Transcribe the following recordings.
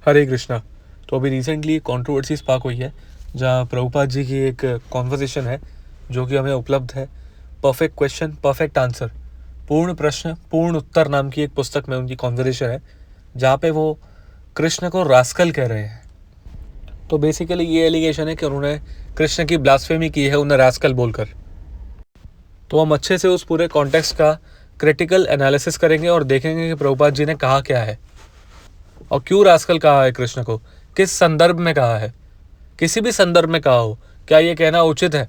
हरे कृष्णा। तो अभी recently controversy spark हुई है जहाँ प्रभुपाद जी की एक कॉन्वर्सेशन है जो कि हमें उपलब्ध है। परफेक्ट क्वेश्चन परफेक्ट आंसर, पूर्ण प्रश्न पूर्ण उत्तर नाम की एक पुस्तक में उनकी कॉन्वर्सेशन है जहाँ पे वो कृष्ण को रास्कल कह रहे हैं। तो बेसिकली ये एलिगेशन है कि उन्होंने कृष्ण की ब्लास्फेमी की है उन्हें रास्कल बोलकर। तो हम अच्छे से उस पूरे कॉन्टेक्स्ट का क्रिटिकल एनालिसिस करेंगे और देखेंगे कि प्रभुपाद जी ने कहा क्या है और क्यों रास्कल कहा है कृष्ण को, किस संदर्भ में कहा है, किसी भी संदर्भ में कहा हो, क्या ये कहना उचित है।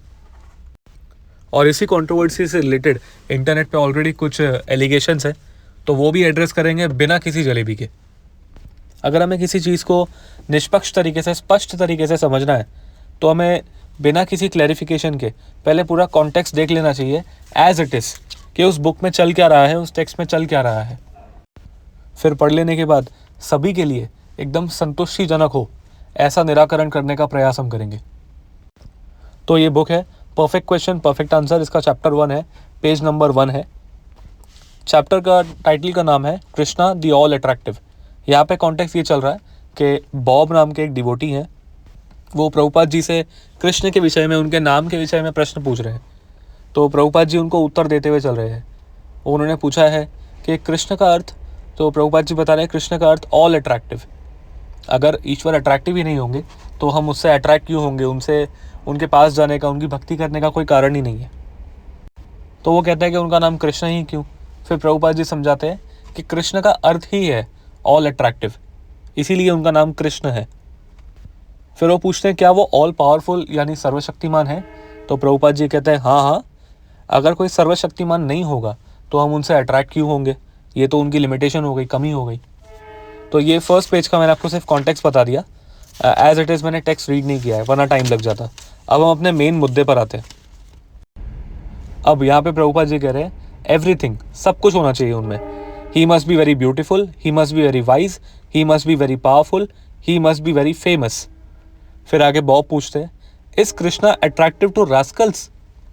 और इसी कंट्रोवर्सी से रिलेटेड इंटरनेट पे ऑलरेडी कुछ एलिगेशंस हैं तो वो भी एड्रेस करेंगे बिना किसी जलेबी के। अगर हमें किसी चीज़ को निष्पक्ष तरीके से स्पष्ट तरीके से समझना है तो हमें बिना किसी क्लैरिफिकेशन के पहले पूरा कॉन्टेक्स्ट देख लेना चाहिए एज इट इज़ कि उस बुक में चल क्या रहा है, उस टेक्स्ट में चल क्या रहा है। फिर पढ़ लेने के बाद सभी के लिए एकदम संतुष्टिजनक हो ऐसा निराकरण करने का प्रयास हम करेंगे। तो ये बुक है परफेक्ट क्वेश्चन परफेक्ट आंसर। इसका चैप्टर 1 है, पेज नंबर 1 है। चैप्टर का टाइटल का नाम है कृष्णा द ऑल अट्रैक्टिव। यहाँ पे कॉन्टेक्स्ट ये चल रहा है कि बॉब नाम के एक डिवोटी हैं, वो प्रभुपाद जी से कृष्ण के विषय में, उनके नाम के विषय में प्रश्न पूछ रहे हैं। तो प्रभुपाद जी उनको उत्तर देते हुए चल रहे हैं। उन्होंने पूछा है कि कृष्ण का अर्थ, तो प्रभुपाद जी बता रहे हैं कृष्ण का अर्थ ऑल अट्रैक्टिव। अगर ईश्वर अट्रैक्टिव ही नहीं होंगे तो हम उससे अट्रैक्ट क्यों होंगे, उनसे उनके पास जाने का, उनकी भक्ति करने का कोई कारण ही नहीं है। तो वो कहते हैं कि उनका नाम कृष्ण ही क्यों। फिर प्रभुपाद जी समझाते हैं कि कृष्ण का अर्थ ही है ऑल अट्रैक्टिव, इसीलिए उनका नाम कृष्ण है। फिर वो पूछते हैं क्या वो ऑल पावरफुल यानी सर्वशक्तिमान है। तो प्रभुपाद जी कहते हैं हाँ हाँ, अगर कोई सर्वशक्तिमान नहीं होगा तो हम उनसे अट्रैक्ट क्यों होंगे, ये तो उनकी लिमिटेशन हो गई, कमी हो गई। तो ये फर्स्ट पेज का मैंने आपको सिर्फ कॉन्टेक्स्ट बता दिया, एज इट इज़ मैंने टेक्स्ट रीड नहीं किया है वरना टाइम लग जाता। अब हम अपने मेन मुद्दे पर आते हैं। अब यहाँ पे प्रभुपाद जी कह रहे हैं एवरीथिंग, सब कुछ होना चाहिए उनमें। He must be very beautiful, he must be very wise, he must be very powerful, he must be very famous. फिर आगे बॉब पूछते हैं is Krishna attractive to rascals.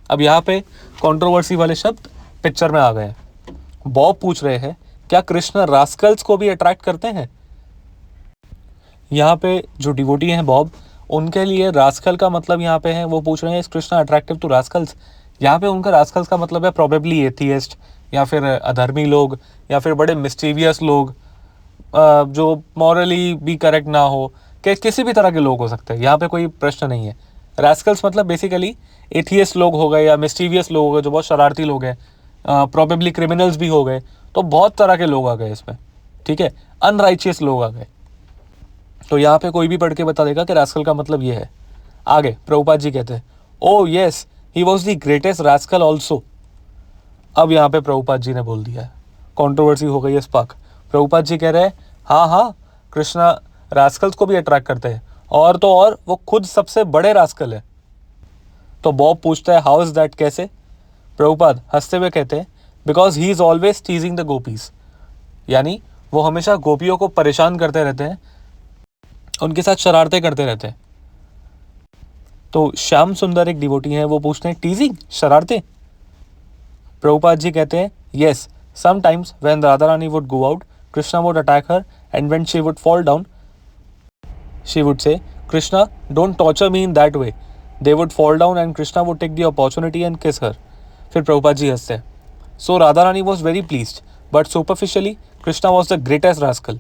अब यहाँ पे कंट्रोवर्सी वाले शब्द पिक्चर में आ गए हैं। बॉब पूछ रहे हैं क्या कृष्ण रास्कल्स को भी अट्रैक्ट करते हैं। यहाँ पे जो डिवोटी हैं बॉब, उनके लिए रास्कल का मतलब यहाँ पे है, वो पूछ रहे हैं is Krishna attractive to rascals. यहाँ पे उनका रास्कल्स का मतलब है प्रोबेबली एथियस्ट या फिर अधर्मी लोग या फिर बड़े मिस्टीवियस लोग, जो मॉरली भी करेक्ट ना हो, कि किसी भी तरह के लोग हो सकते हैं। यहाँ पे कोई प्रश्न नहीं है। रास्कल्स मतलब बेसिकली एथियस्ट लोग हो गए या मिस्टीवियस लोग हो गए जो बहुत शरारती लोग हैं, प्रोबेबली क्रिमिनल्स भी हो गए। तो बहुत तरह के लोग आ गए इसमें, ठीक है, अनराइचियस लोग आ गए। तो यहाँ पे कोई भी पढ़ के बता देगा कि रास्कल का मतलब ये है। आगे प्रभुपाद जी कहते हैं oh yes he was the greatest rascal also. अब यहाँ पे प्रभुपाद जी ने बोल दिया है, कंट्रोवर्सी हो गई है स्पार्क। प्रभुपाद जी कह रहे हैं हाँ हाँ, कृष्णा रास्कल्स को भी अट्रैक्ट करते हैं और तो और वो खुद सबसे बड़े रास्कल है। तो बॉब पूछता है हाउ इज दैट, कैसे। प्रभुपाद हंसते हुए कहते हैं because he is always टीजिंग the gopis, यानी वो हमेशा गोपियों को परेशान करते रहते हैं, उनके साथ शरारतें करते रहते हैं। तो श्याम सुंदर एक डिवोटी हैं, वो पूछते हैं टीजिंग, शरारतें। प्रभुपाद जी कहते हैं yes, sometimes when Radha Rani would go out Krishna would attack her and when she would fall down she would say Krishna don't torture me in that way. They would fall down and Krishna would take the opportunity and kiss her. फिर प्रभुपाद जी हंसते हैं so Radha Rani was very pleased but superficially Krishna was the greatest rascal.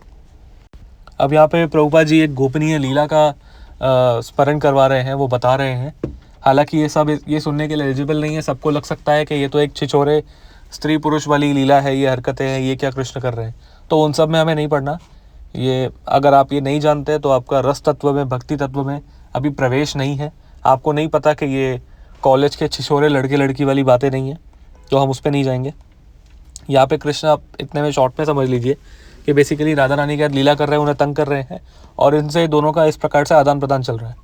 अब यहाँ पे प्रभुपाद जी एक गोपनीय लीला का स्मरण करवा रहे हैं, वो बता रहे हैं। हालांकि ये सब ये सुनने के लिए एलिजिबल नहीं है। सबको लग सकता है कि ये तो एक छिछोरे स्त्री पुरुष वाली लीला है, ये हरकतें हैं, ये क्या कृष्ण कर रहे हैं। तो उन सब में हमें नहीं पढ़ना। ये अगर आप ये नहीं जानते तो आपका रस तत्व में, भक्ति तत्व में अभी प्रवेश नहीं है, आपको नहीं पता कि ये कॉलेज के छिछोरे लड़के लड़की वाली बातें नहीं हैं, तो हम उस पर नहीं जाएंगे। यहाँ पे कृष्ण आप इतने में शॉर्ट में समझ लीजिए कि बेसिकली राधा रानी के साथ लीला कर रहे हैं, उन्हें तंग कर रहे हैं और इनसे दोनों का इस प्रकार से आदान प्रदान चल रहा है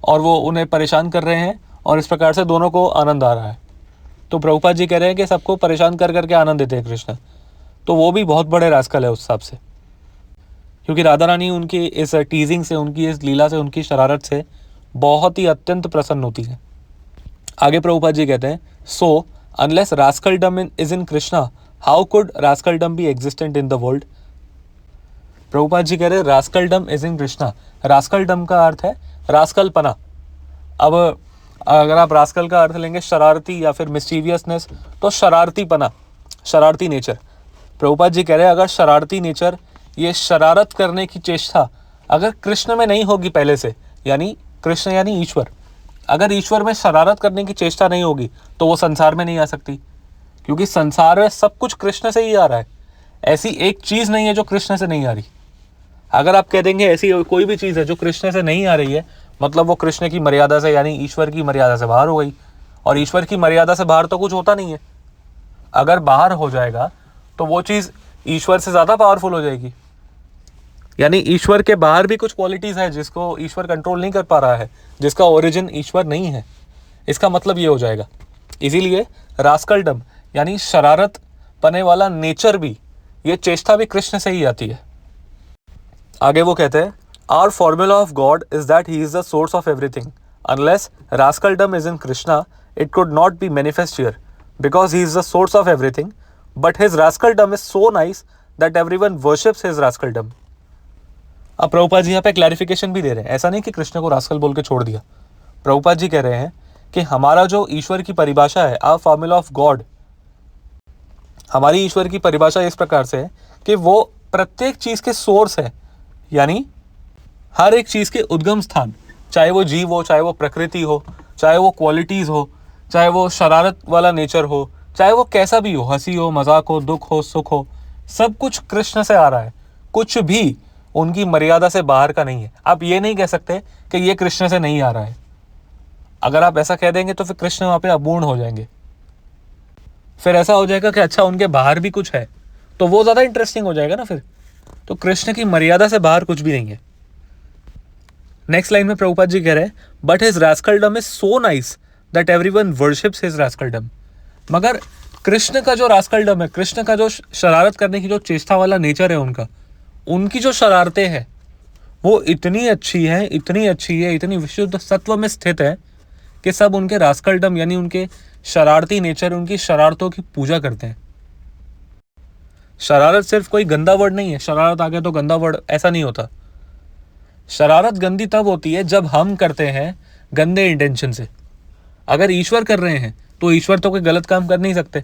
और वो उन्हें परेशान कर रहे हैं और इस प्रकार से दोनों को आनंद आ रहा है। तो प्रभुपाद जी कह रहे हैं कि सबको परेशान कर करके आनंद देते हैं कृष्ण, तो वो भी बहुत बड़े रास्कल है उस हिसाब से, क्योंकि राधा रानी उनकी इस टीजिंग से, उनकी इस लीला से, उनकी शरारत से बहुत ही अत्यंत प्रसन्न होती है। आगे प्रभुपाद जी कहते हैं so unless rascaldom is in Krishna how could rascaldom be existent in the world. Prabhupada ji कह रहे हैं रास्कलडम इज इन कृष्णा। रास्कलडम का अर्थ है रास्कलपना। अब अगर आप रास्कल का अर्थ लेंगे शरारती या फिर मिस्चीवियसनेस, तो शरारतीपना, शरारती नेचर। प्रभुपाद जी कह रहे हैं अगर शरारती नेचर, ये शरारत करने की चेष्टा अगर कृष्ण में नहीं होगी पहले से, यानी कृष्ण यानी ईश्वर, अगर ईश्वर में शरारत करने की चेष्टा नहीं होगी तो वो संसार में नहीं आ सकती, क्योंकि संसार में सब कुछ कृष्ण से ही आ रहा है। ऐसी एक चीज़ नहीं है जो कृष्ण से नहीं आ रही। अगर आप कह देंगे ऐसी कोई भी चीज़ है जो कृष्ण से नहीं आ रही है, मतलब वो कृष्ण की मर्यादा से यानी ईश्वर की मर्यादा से बाहर हो गई, और ईश्वर की मर्यादा से बाहर तो कुछ होता नहीं है। अगर बाहर हो जाएगा तो वो चीज़ ईश्वर से ज़्यादा पावरफुल हो जाएगी, यानी ईश्वर के बाहर भी कुछ क्वालिटीज़ है जिसको ईश्वर कंट्रोल नहीं कर पा रहा है, जिसका ओरिजिन ईश्वर नहीं है। इसका मतलब ये हो जाएगा। इसीलिए रास्कलडम यानी शरारत पने वाला नेचर भी, ये चेष्टा भी कृष्ण से ही आती है। आगे वो कहते हैं our formula of God is that he is the source of everything. Unless rascaldom is in Krishna it could not be manifest here, because he is the source of everything, but his rascaldom is so nice that everyone worships his rascaldom. अब प्रभुपाद जी यहाँ पे clarification भी दे रहे हैं, ऐसा नहीं कि कृष्ण को रास्कल बोल के छोड़ दिया। प्रभुपाद जी कह रहे हैं कि हमारा जो ईश्वर की परिभाषा है, आवर फॉर्मूला ऑफ गॉड, हमारी ईश्वर की परिभाषा इस प्रकार से है कि वो प्रत्येक चीज़ के सोर्स है, यानी हर एक चीज़ के उद्गम स्थान, चाहे वो जीव हो, चाहे वो प्रकृति हो, चाहे वो क्वालिटीज़ हो, चाहे वो शरारत वाला नेचर हो, चाहे वो कैसा भी हो, हंसी हो, मजाक हो, दुख हो, सुख हो, सब कुछ कृष्ण से आ रहा है। कुछ भी उनकी मर्यादा से बाहर का नहीं है। आप ये नहीं कह सकते कि ये कृष्ण से नहीं आ रहा है। अगर आप ऐसा कह देंगे तो फिर कृष्ण वहाँ पे अपूर्ण हो जाएंगे। फिर ऐसा हो जाएगा कि अच्छा उनके बाहर भी कुछ है, तो वो ज़्यादा इंटरेस्टिंग हो जाएगा ना फिर। तो कृष्ण की मर्यादा से बाहर कुछ भी नहीं है। नेक्स्ट लाइन में प्रभुपाद जी कह रहे हैं but his rascaldom is so nice that everyone worships his rascaldom. मगर कृष्ण का जो रास्कलडम है, कृष्ण का जो शरारत करने की जो चेष्टा वाला नेचर है उनका, उनकी जो शरारतें हैं वो इतनी अच्छी है, इतनी अच्छी है, इतनी विशुद्ध सत्व में स्थित है कि सब उनके रास्कलडम यानी उनके शरारती नेचर, उनकी शरारतों की पूजा करते हैं। शरारत सिर्फ कोई गंदा वर्ड नहीं है, शरारत आ गया तो गंदा वर्ड, ऐसा नहीं होता। शरारत गंदी तब होती है जब हम करते हैं गंदे इंटेंशन से। अगर ईश्वर कर रहे हैं तो ईश्वर तो कोई गलत काम कर नहीं सकते,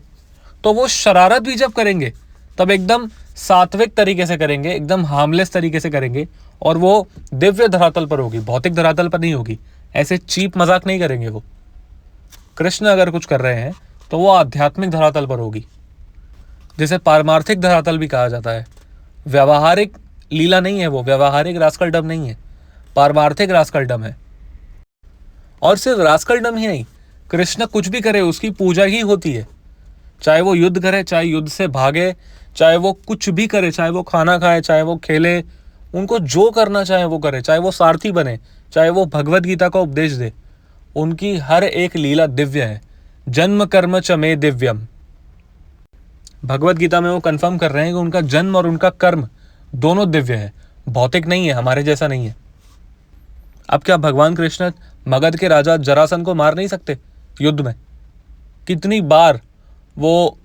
तो वो शरारत भी जब करेंगे तब एकदम सात्विक तरीके से करेंगे, एकदम हार्मलेस तरीके से करेंगे, और वो दिव्य धरातल पर होगी, भौतिक धरातल पर नहीं होगी। ऐसे चीप मजाक नहीं करेंगे वो। कृष्ण अगर कुछ कर रहे हैं तो वो आध्यात्मिक धरातल पर होगी, जिसे पारमार्थिक धरातल भी कहा जाता है। व्यावहारिक लीला नहीं है वो, व्यावहारिक रास्कलडम नहीं है, पारमार्थिक रास्कलडम है। और सिर्फ रास्कलडम ही नहीं, कृष्ण कुछ भी करे उसकी पूजा ही होती है। चाहे वो युद्ध करे, चाहे युद्ध से भागे, चाहे वो कुछ भी करे, चाहे वो खाना खाए, चाहे वो खेले, उनको जो करना चाहे वो करे, चाहे वो सारथी बने, चाहे वो भगवत गीता का उपदेश दे, उनकी हर एक लीला दिव्य है। जन्म कर्म च मे दिव्यम। भगवत गीता में वो कंफर्म कर रहे हैं कि उनका जन्म और उनका कर्म दोनों दिव्य है, भौतिक नहीं है, हमारे जैसा नहीं है। अब क्या भगवान कृष्ण मगध के राजा जरासंध को मार नहीं सकते युद्ध में? कितनी बार वो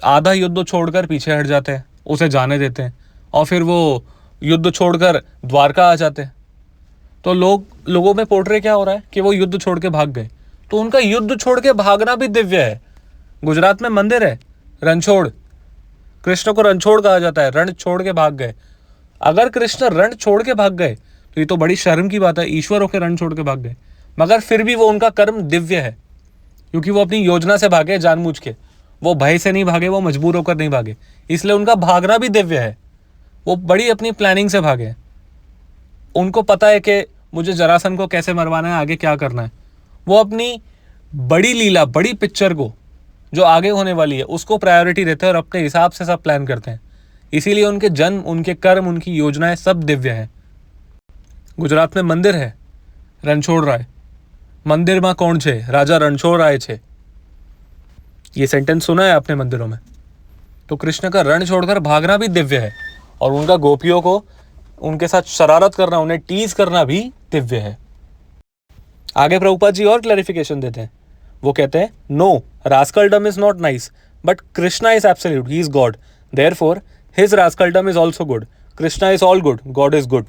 आधा युद्ध छोड़कर पीछे हट जाते हैं, उसे जाने देते हैं, और फिर वो युद्ध छोड़कर द्वारका आ जाते हैं। तो लोगों में पोर्ट्रे क्या हो रहा है कि वो युद्ध छोड़ के भाग गए, तो उनका युद्ध छोड़ के भागना भी दिव्य है। गुजरात में मंदिर है रणछोड़, कृष्ण को रणछोड़ कहा जाता है, रण छोड़ के भाग गए। अगर कृष्ण रण छोड़ के भाग गए तो ये तो बड़ी शर्म की बात है, ईश्वर होकर रण छोड़ के भाग गए। मगर फिर भी वो उनका कर्म दिव्य है, क्योंकि वो अपनी योजना से भागे, जानबूझ के। वो भय से नहीं भागे, वो मजबूर होकर नहीं भागे, इसलिए उनका भागना भी दिव्य है। वो बड़ी अपनी प्लानिंग से भागे। उनको पता है कि मुझे जरासंध को कैसे मरवाना है, आगे क्या करना है। वो अपनी बड़ी लीला, बड़ी पिक्चर को जो आगे होने वाली है उसको प्रायोरिटी देते हैं और अपने हिसाब से सब प्लान करते हैं। इसीलिए उनके जन्म, उनके कर्म, उनकी योजनाएं सब दिव्य हैं। गुजरात में मंदिर है रणछोड़ राय, मंदिर में कौन छे? राजा रणछोड़ राय छे। ये सेंटेंस सुना है आपने मंदिरों में? तो कृष्ण का रण छोड़कर भागना भी दिव्य है, और उनका गोपियों को उनके साथ शरारत करना, उन्हें टीज करना भी दिव्य है। आगे प्रभुपाद जी और क्लैरिफिकेशन देते हैं। वो कहते हैं no, rascaldom is not nice, but Krishna is absolute, he is God, therefore his rascaldom is also good. Krishna is all good, God is good.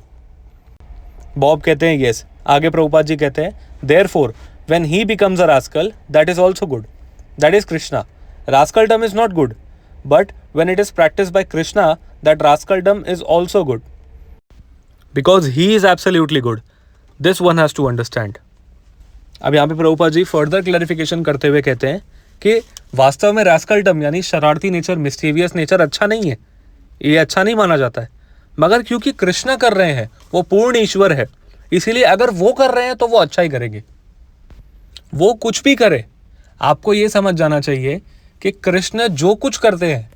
Bob कहते हैं यस। आगे प्रभुपाद जी कहते हैं therefore when he becomes a rascal that is also good, that is Krishna. Rascaldom is not good, but when it is practised by Krishna that rascaldom is also good, because he is absolutely good. This one has to understand. अब यहाँ पे Prabhupada ji further clarification करते हुए कहते हैं कि वास्तव में रास्कलडम यानी शरारती नेचर, मिस्टीवियस नेचर अच्छा नहीं है, ये अच्छा नहीं माना जाता है, मगर क्योंकि कृष्ण कर रहे हैं, वो पूर्ण ईश्वर है, इसीलिए अगर वो कर रहे हैं तो वो अच्छा ही करेंगे। वो कुछ भी करे, आपको ये समझ जाना चाहिए कि कृष्ण जो कुछ करते हैं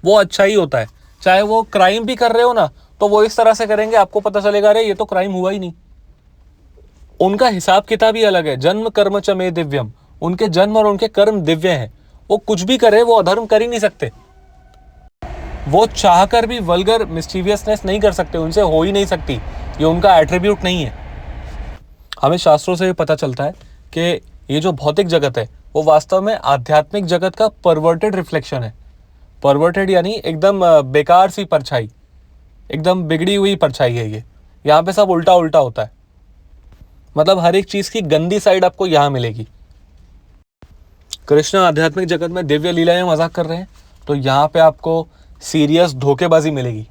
वो अच्छा ही होता है। चाहे वो क्राइम भी कर रहे हो ना, तो वो इस तरह से करेंगे, आपको पता चलेगा अरे ये तो क्राइम हुआ ही नहीं। उनका हिसाब किताब ही अलग है। जन्म कर्म च मे दिव्यम, उनके जन्म और उनके कर्म दिव्य हैं। वो कुछ भी करे, वो अधर्म कर ही नहीं सकते। वो चाहकर भी वल्गर मिस्टीवियसनेस नहीं कर सकते, उनसे हो ही नहीं सकती, ये उनका एट्रीब्यूट नहीं है। हमें शास्त्रों से पता चलता है कि ये जो भौतिक जगत है वो वास्तव में आध्यात्मिक जगत का परवर्टेड रिफ्लेक्शन है। परवर्टेड यानी एकदम बेकार सी परछाई, एकदम बिगड़ी हुई परछाई है ये। यहाँ पे सब उल्टा उल्टा होता है, मतलब हर एक चीज की गंदी साइड आपको यहाँ मिलेगी। कृष्ण आध्यात्मिक जगत में दिव्य लीलाएं मजाक कर रहे हैं, तो यहाँ पे आपको सीरियस धोखेबाजी मिलेगी।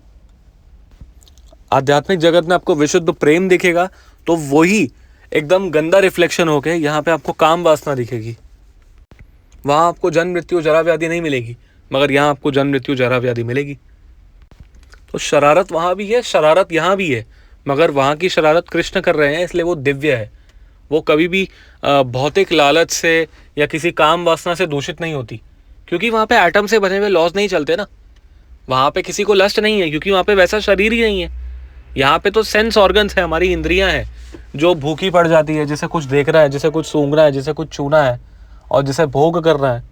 आध्यात्मिक जगत में आपको विशुद्ध प्रेम दिखेगा, तो वही एकदम गंदा रिफ्लेक्शन होके यहाँ पे आपको काम वासना दिखेगी। वहां आपको जन्म मृत्यु जरा व्याधि नहीं मिलेगी, मगर यहाँ आपको जन्म मृत्यु जरा व्याधि मिलेगी। तो शरारत वहां भी है, शरारत यहाँ भी है, मगर वहां की शरारत कृष्ण कर रहे हैं, इसलिए वो दिव्य है। वो कभी भी भौतिक लालच से या किसी काम वासना से दूषित नहीं होती, क्योंकि वहां पे एटम से बने हुए लॉज नहीं चलते ना। वहां पे किसी को लस्ट नहीं है, क्योंकि वहां पे वैसा शरीर ही नहीं है। यहाँ पे तो सेंस ऑर्गन्स है, हमारी इंद्रियां हैं, जो भूखी पड़ जाती है, जिसे कुछ देख रहा है, जिसे कुछ सूंघना है, जिसे कुछ छूना है और जिसे भोग करना है।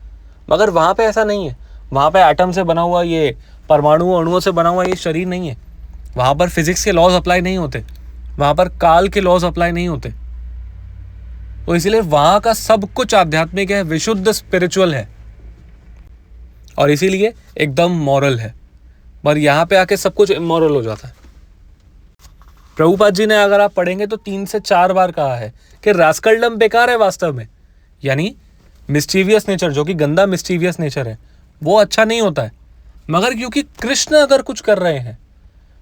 मगर वहाँ पे ऐसा नहीं है। वहाँ पे एटम से बना हुआ, ये परमाणु अणुओं से बना हुआ ये शरीर नहीं है। वहाँ पर फिजिक्स के लॉज अप्लाई नहीं होते, वहाँ पर काल के लॉज अप्लाई नहीं होते। तो इसीलिए वहाँ का सब कुछ आध्यात्मिक है, विशुद्ध स्पिरिचुअल है, और इसीलिए एकदम मॉरल है। पर यहाँ पे आके सब कुछ इमोरल हो जाता है। प्रभुपाद जी ने, अगर आप पढ़ेंगे तो 3 से 4 बार कहा है कि रास्कलडम बेकार है वास्तव में, यानी मिस्टीवियस नेचर, जो कि गंदा मिस्टीवियस नेचर है, वो अच्छा नहीं होता है। मगर क्योंकि कृष्ण अगर कुछ कर रहे हैं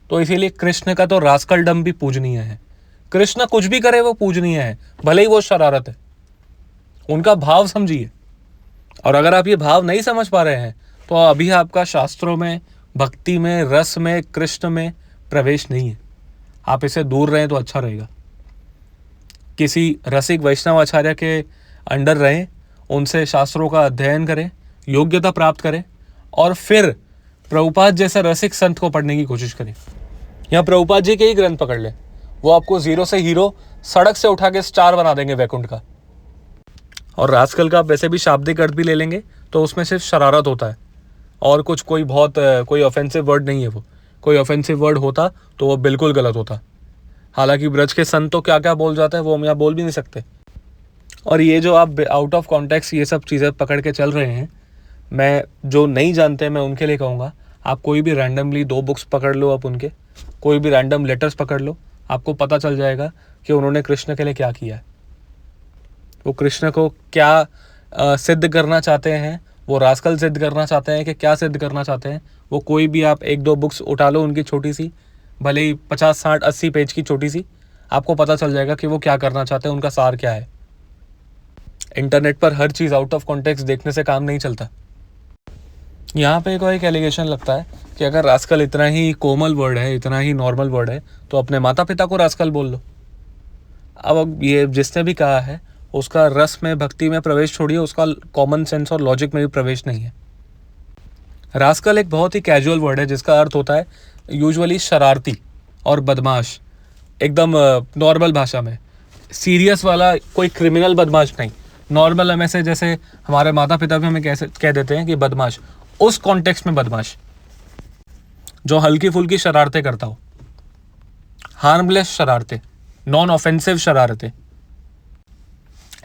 तो इसीलिए कृष्ण का तो रास्कलडम भी पूजनीय है। कृष्ण कुछ भी करे वो पूजनीय है, भले ही वो शरारत है। उनका भाव समझिए, और अगर आप ये भाव नहीं समझ पा रहे हैं तो अभी आपका शास्त्रों में, भक्ति में, रस में, कृष्ण में प्रवेश नहीं है। आप इससे दूर रहें तो अच्छा रहेगा। किसी रसिक वैष्णव आचार्य के अंडर रहें, उनसे शास्त्रों का अध्ययन करें, योग्यता प्राप्त करें, और फिर प्रभुपाद जैसा रसिक संत को पढ़ने की कोशिश करें। या प्रभुपाद जी के ही ग्रंथ पकड़ लें, वो आपको जीरो से हीरो, सड़क से उठा के स्टार बना देंगे वैकुंठ का। और रास्कल का आप वैसे भी शाब्दिक अर्थ भी ले लेंगे तो उसमें सिर्फ शरारत होता है, और कुछ कोई ऑफेंसिव वर्ड नहीं है। वो कोई ऑफेंसिव वर्ड होता तो वो बिल्कुल गलत होता। हालांकि ब्रज के संत तो क्या क्या बोल जाता है वो हम यहाँ बोल भी नहीं सकते। और ये जो आप आउट ऑफ कॉन्टेक्स्ट ये सब चीज़ें पकड़ के चल रहे हैं, मैं जो नहीं जानते मैं उनके लिए कहूँगा, आप कोई भी रैंडमली 2 बुक्स पकड़ लो, आप उनके कोई भी रैंडम लेटर्स पकड़ लो, आपको पता चल जाएगा कि उन्होंने कृष्ण के लिए क्या किया है। वो कृष्ण को क्या सिद्ध करना चाहते हैं, वो रास्कल सिद्ध करना चाहते हैं कि क्या सिद्ध करना चाहते हैं। वो कोई भी आप 1-2 बुक्स उठा लो उनकी, छोटी सी, भले ही 50, 60, 80 पेज की छोटी सी, आपको पता चल जाएगा कि वो क्या करना चाहते हैं, उनका सार क्या है। इंटरनेट पर हर चीज़ आउट ऑफ कॉन्टेक्स्ट देखने से काम नहीं चलता। यहाँ पे एक एलिगेशन लगता है कि अगर रास्कल इतना ही कोमल वर्ड है, इतना ही नॉर्मल वर्ड है, तो अपने माता पिता को रास्कल बोल लो। अब ये जिसने भी कहा है उसका रस में, भक्ति में प्रवेश छोड़िए, उसका कॉमन सेंस और लॉजिक में भी प्रवेश नहीं है। रास्कल एक बहुत ही कैजुअल वर्ड है जिसका अर्थ होता है यूजुअली शरारती और बदमाश, एकदम नॉर्मल भाषा में। सीरियस वाला कोई क्रिमिनल बदमाश नहीं, नॉर्मल हमें से जैसे हमारे माता पिता भी हमें कैसे कह देते हैं कि बदमाश, उस कॉन्टेक्स्ट में बदमाश जो हल्की फुल्की शरारतें करता हो, हार्मलेस शरारतें, नॉन ऑफेंसिव शरारतें,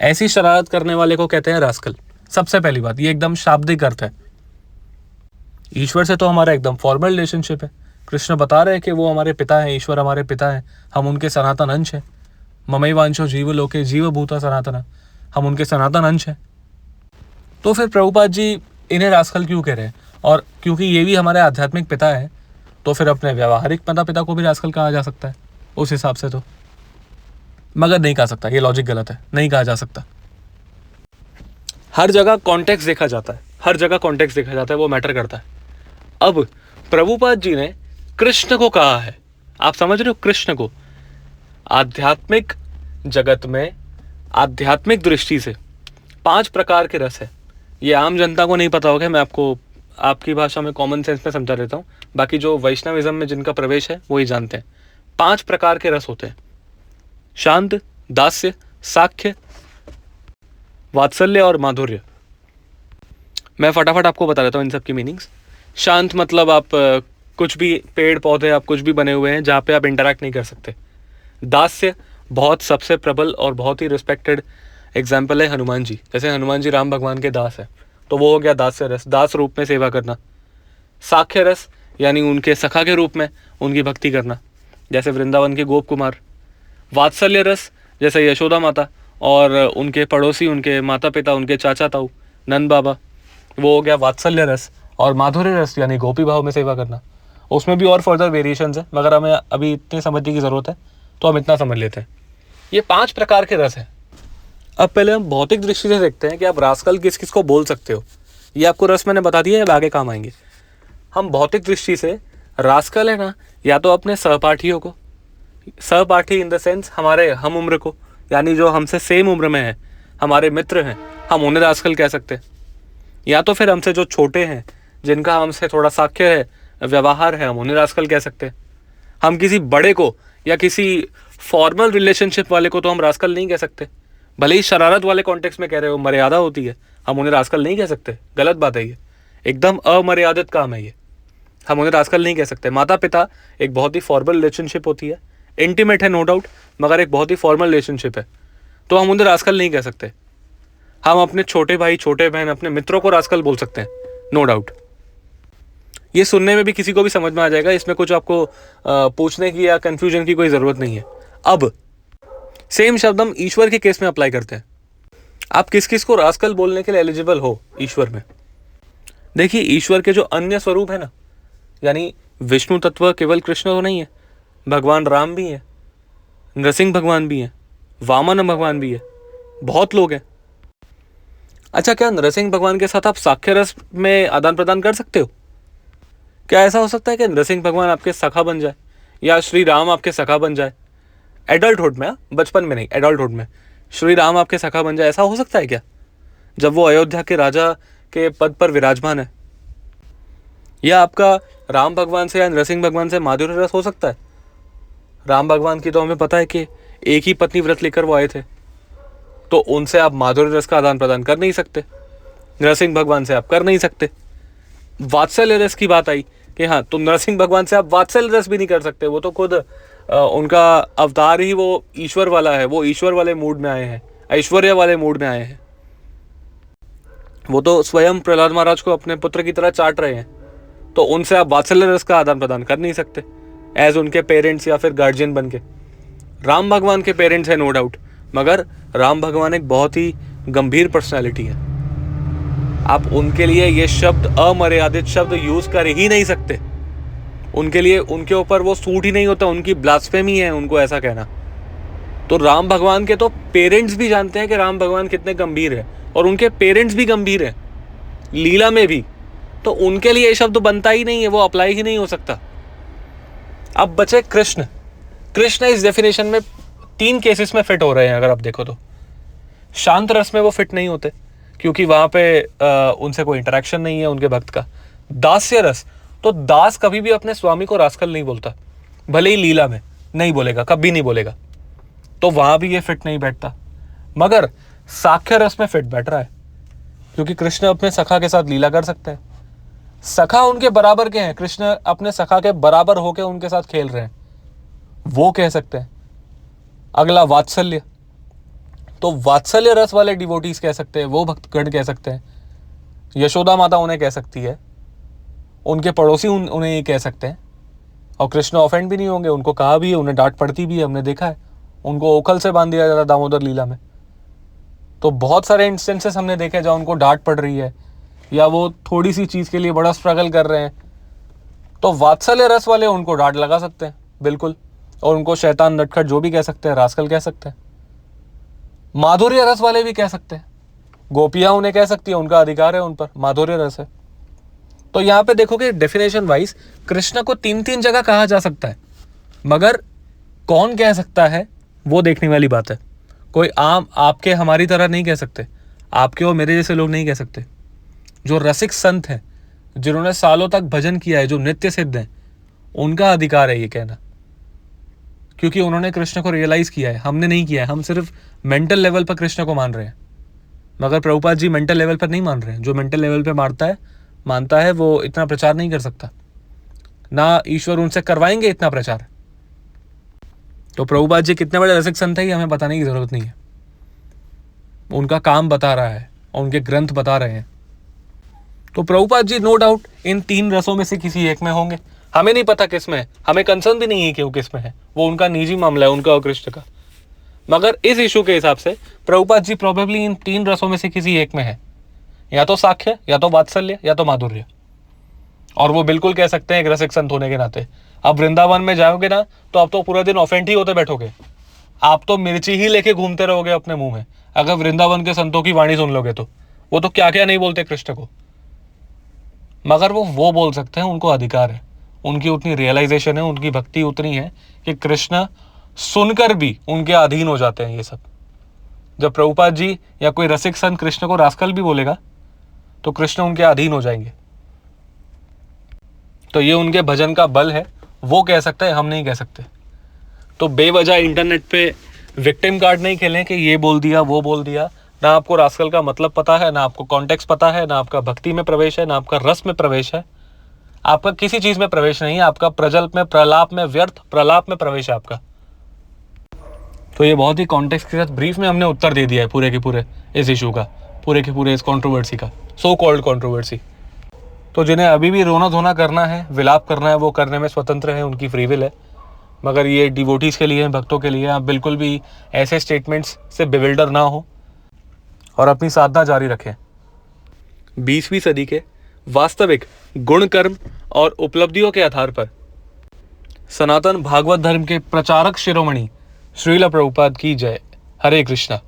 ऐसी शरारत करने वाले को कहते हैं रास्कल। सबसे पहली बात, ये एकदम शाब्दिक अर्थ है। ईश्वर से तो हमारा एकदम फॉर्मल रिलेशनशिप है, कृष्ण बता रहे हैं कि वो हमारे पिता हैं, ईश्वर हमारे पिता हैं, हम उनके सनातन अंश हैं। ममैवांशो जीव लोके जीव भूता सनातन, हम उनके सनातन अंश हैं। तो फिर प्रभुपाद जी इन्हें रास्कल क्यों कह रहे हैं? और क्योंकि ये भी हमारे आध्यात्मिक पिता है, तो फिर अपने व्यावहारिक माता पिता को भी रास्कल कहा जा सकता है उस हिसाब से तो। मगर नहीं कहा सकता, ये लॉजिक गलत है, नहीं कहा जा सकता। हर जगह कॉन्टेक्स्ट देखा जाता है, हर जगह कॉन्टेक्स्ट देखा जाता है, वो मैटर करता है। अब प्रभुपाद जी ने कृष्ण को कहा है, आप समझ रहे हो, कृष्ण को। आध्यात्मिक जगत में आध्यात्मिक दृष्टि से 5 प्रकार के रस है। ये आम जनता को नहीं पता होगा, मैं आपको आपकी भाषा में कॉमन सेंस में समझा देता हूँ। बाकी जो वैष्णविज्म में जिनका प्रवेश है वो ही जानते हैं। 5 प्रकार के रस होते हैं: शांत, दास्य, साख्य, वात्सल्य और माधुर्य। मैं फटाफट आपको बता देता हूँ इन सब की मीनिंग्स। शांत मतलब आप कुछ भी पेड़ पौधे, आप कुछ भी बने हुए हैं जहाँ पे आप इंटरैक्ट नहीं कर सकते। दास्य बहुत सबसे प्रबल और बहुत ही रिस्पेक्टेड एग्जाम्पल है हनुमान जी। जैसे हनुमान जी राम भगवान के दास है, तो वो हो गया दास्य रस, दास रूप में सेवा करना। साख्य रस यानी उनके सखा के रूप में उनकी भक्ति करना, जैसे वृंदावन के गोप कुमार। वात्सल्य रस जैसे यशोदा माता और उनके पड़ोसी, उनके माता पिता, उनके चाचा ताऊ नंद बाबा, वो हो गया वात्सल्य रस। और माधुर्य रस यानी गोपी भाव में सेवा करना। उसमें भी और फर्दर वेरिएशंस है, मगर हमें अभी इतने समझने की ज़रूरत है तो हम इतना समझ लेते हैं। ये 5 प्रकार के रस हैं। अब पहले हम भौतिक दृष्टि से देखते हैं कि आप रास्कल किस किस को बोल सकते हो। ये आपको रस मैंने बता दिया है, अब आगे काम आएंगे। हम भौतिक दृष्टि से रास्कल है ना, या तो अपने सहपाठियों को, सहपाठी इन द सेंस हमारे हम उम्र को, यानी जो हमसे सेम उम्र में है, हमारे मित्र हैं, हम उन्हें रास्कल कह सकते हैं। या तो फिर हमसे जो छोटे हैं, जिनका हमसे थोड़ा साख्य है, व्यवहार है, हम उन्हें रास्कल कह सकते हैं। हम किसी बड़े को या किसी फॉर्मल रिलेशनशिप वाले को तो हम रास्कल नहीं कह सकते। भले ही शरारत वाले कॉन्टेक्स्ट में कह रहे हो, मर्यादा होती है, हम उन्हें रास्कल नहीं कह सकते, गलत बात है ये, एकदम अमर्यादित काम है ये, हम उन्हें रास्कल नहीं कह सकते। माता पिता एक बहुत ही फॉर्मल रिलेशनशिप होती है, इंटीमेट है नो डाउट, मगर एक बहुत ही फॉर्मल रिलेशनशिप है, तो हम उन्हें रास्कल नहीं कह सकते। हम अपने छोटे भाई, छोटे बहन, अपने मित्रों को रास्कल बोल सकते हैं, नो डाउट। ये सुनने में भी किसी को भी समझ में आ जाएगा, इसमें कुछ आपको पूछने की या कंफ्यूजन की कोई ज़रूरत नहीं है। अब सेम शब्द हम ईश्वर के केस में अप्लाई करते हैं। आप किस किस को रास्कल बोलने के लिए एलिजिबल हो ईश्वर में? देखिए, ईश्वर के जो अन्य स्वरूप है ना, यानी विष्णु तत्व केवल कृष्ण तो नहीं है, भगवान राम भी है, नरसिंह भगवान भी है, वामन भगवान भी है, बहुत लोग हैं। अच्छा, क्या नरसिंह भगवान के साथ आप साख्य रस में आदान प्रदान कर सकते हो? क्या ऐसा हो सकता है कि नरसिंह भगवान आपके सखा बन जाए या श्री राम आपके सखा बन जाए? एडल्टहुड में, बचपन में नहीं, एडल्टहुड में श्री राम आपके सखा बन जाए, ऐसा हो सकता है क्या, जब वो अयोध्या के राजा के पद पर विराजमान है? या आपका राम भगवान से या नरसिंह भगवान से माधुर्य रस हो सकता है? राम भगवान की तो हमें पता है कि एक ही पत्नी व्रत लेकर वो आए थे, तो उनसे आप माधुर्य रस का आदान प्रदान कर नहीं सकते। नरसिंह भगवान से आप कर नहीं सकते। वात्सल्य रस की बात आई कि हाँ, तो नरसिंह भगवान से आप वात्सल्य रस भी नहीं कर सकते, वो तो खुद उनका अवतार ही वो ईश्वर वाला है, वो ईश्वर वाले मूड में आए हैं, ऐश्वर्य वाले मूड में आए हैं। वो तो स्वयं प्रहलाद महाराज को अपने पुत्र की तरह चाट रहे हैं, तो उनसे आप वात्सल्य रस का आदान प्रदान कर नहीं सकते एज उनके पेरेंट्स या फिर गार्जियन बन के। राम भगवान के पेरेंट्स हैं नो डाउट, मगर राम भगवान एक बहुत ही गंभीर पर्सनैलिटी है। आप उनके लिए ये शब्द अमर्यादित शब्द यूज कर ही नहीं सकते। उनके लिए, उनके ऊपर वो सूट ही नहीं होता, उनकी ब्लास्फेमी है उनको ऐसा कहना। तो राम भगवान के तो पेरेंट्स भी जानते हैं कि राम भगवान कितने गंभीर है, और उनके पेरेंट्स भी गंभीर हैं लीला में भी, तो उनके लिए ये शब्द बनता ही नहीं है, वो अप्लाई ही नहीं हो सकता। अब बचे कृष्ण। कृष्ण इस डेफिनेशन में 3 केसेस में फिट हो रहे हैं अगर आप देखो तो। शांत रस में वो फिट नहीं होते क्योंकि वहां पे उनसे कोई इंटरेक्शन नहीं है उनके भक्त का। दास्य रस, तो दास कभी भी अपने स्वामी को रास्कल नहीं बोलता, भले ही लीला में नहीं बोलेगा, कभी नहीं बोलेगा, तो वहां भी ये फिट नहीं बैठता। मगर साख्य रस में फिट बैठ रहा है क्योंकि कृष्ण अपने सखा के साथ लीला कर सकते हैं, सखा उनके बराबर के हैं, कृष्ण अपने सखा के बराबर होकर उनके साथ खेल रहे हैं, वो कह सकते हैं। अगला वात्सल्य, तो वात्सल्य रस वाले डिवोटीज कह सकते हैं, वो भक्तगण कह सकते हैं, यशोदा माता उन्हें कह सकती है, उनके पड़ोसी उन्हें ये कह सकते हैं। और कृष्ण ऑफेंड भी नहीं होंगे, उनको कहा भी है, उन्हें डांट पड़ती भी है, हमने देखा है, उनको ओखल से बांध दिया जाता दामोदर लीला में। तो बहुत सारे इंस्टेंसेस हमने देखे जहाँ उनको डांट पड़ रही है या वो थोड़ी सी चीज़ के लिए बड़ा स्ट्रगल कर रहे हैं, तो वात्सल्य रस वाले उनको डांट लगा सकते हैं बिल्कुल, और उनको शैतान, नटखट जो भी कह सकते हैं, रास्कल कह सकते हैं। माधुर्य रस वाले भी कह सकते हैं, गोपियां उन्हें कह सकती है, उनका अधिकार है उन पर, माधुर्य रस है। तो यहाँ पे देखोगे डेफिनेशन वाइज कृष्ण को 3-3 जगह कहा जा सकता है, मगर कौन कह सकता है वो देखने वाली बात है। कोई आम आपके हमारी तरह नहीं कह सकते, आपके और मेरे जैसे लोग नहीं कह सकते। जो रसिक संत हैं, जिन्होंने सालों तक भजन किया है, जो नित्य सिद्ध हैं, उनका अधिकार है ये कहना, क्योंकि उन्होंने कृष्ण को रियलाइज किया है, हमने नहीं किया है। हम सिर्फ मेंटल लेवल पर कृष्ण को मान रहे हैं, मगर प्रभुपाद जी मेंटल लेवल पर नहीं मान रहे हैं। जो मेंटल लेवल पर मानता है वो इतना प्रचार नहीं कर सकता, ना ईश्वर उनसे करवाएंगे इतना प्रचार। तो प्रभुपाद जी कितने बड़े रसिक संत है ये हमें बताने की जरूरत नहीं है, उनका काम बता रहा है और उनके ग्रंथ बता रहे हैं। तो Prabhupada ji no doubt in 3 रसों में से किसी एक में होंगे, हमें नहीं पता किस में है, हमें कंसर्न भी नहीं है कि वो किस में है, वो उनका निजी मामला है, उनका और कृष्ण का। मगर इस इशू के हिसाब से प्रभुपाद जी प्रोबेबली इन 3 रसों में से किसी एक में है, या तो साख्य, या तो वात्सल्य, या तो माधुर्य। और वो बिल्कुल कह सकते हैं एक रसिक संत होने के नाते। अब वृंदावन में जाओगे ना तो आप तो पूरा दिन ऑफेंड ही होते बैठोगे, आप तो मिर्ची ही लेके घूमते रहोगे अपने मुंह में, अगर वृंदावन के संतों की वाणी सुन लोगे तो। वो तो क्या क्या नहीं बोलते कृष्ण को, मगर वो बोल सकते हैं, उनको अधिकार है, उनकी उतनी रियलाइजेशन है, उनकी भक्ति उतनी है कि कृष्ण सुनकर भी उनके अधीन हो जाते हैं ये सब। जब प्रभुपाद जी या कोई रसिक संत कृष्ण को रास्कल भी बोलेगा तो कृष्ण उनके अधीन हो जाएंगे। तो ये उनके भजन का बल है, वो कह सकते हैं, हम नहीं कह सकते। तो बेवजह इंटरनेट पे विक्टिम कार्ड नहीं खेलें कि ये बोल दिया वो बोल दिया। ना आपको रास्कल का मतलब पता है, ना आपको कॉन्टेक्स्ट पता है, ना आपका भक्ति में प्रवेश है, ना आपका रस में प्रवेश है, आपका किसी चीज में प्रवेश नहीं है, आपका प्रजल्प में, प्रलाप में, व्यर्थ प्रलाप में प्रवेश है आपका। तो ये बहुत ही कॉन्टेक्स्ट के साथ ब्रीफ में हमने उत्तर दे दिया है पूरे के पूरे इस इशू का, पूरे के पूरे इस कंट्रोवर्सी का, सो कॉल्ड कंट्रोवर्सी। तो जिन्हें अभी भी रोना धोना करना है, विलाप करना है, वो करने में स्वतंत्र है, उनकी फ्री विल है। मगर ये डिवोटीज़ के लिए, भक्तों के लिए, आप बिल्कुल भी ऐसे स्टेटमेंट्स से बिविल्डर ना हो और अपनी साधना जारी रखें। 20वीं सदी के वास्तविक गुण, कर्म और उपलब्धियों के आधार पर सनातन भागवत धर्म के प्रचारक शिरोमणि श्रील प्रभुपाद की जय। हरे कृष्णा।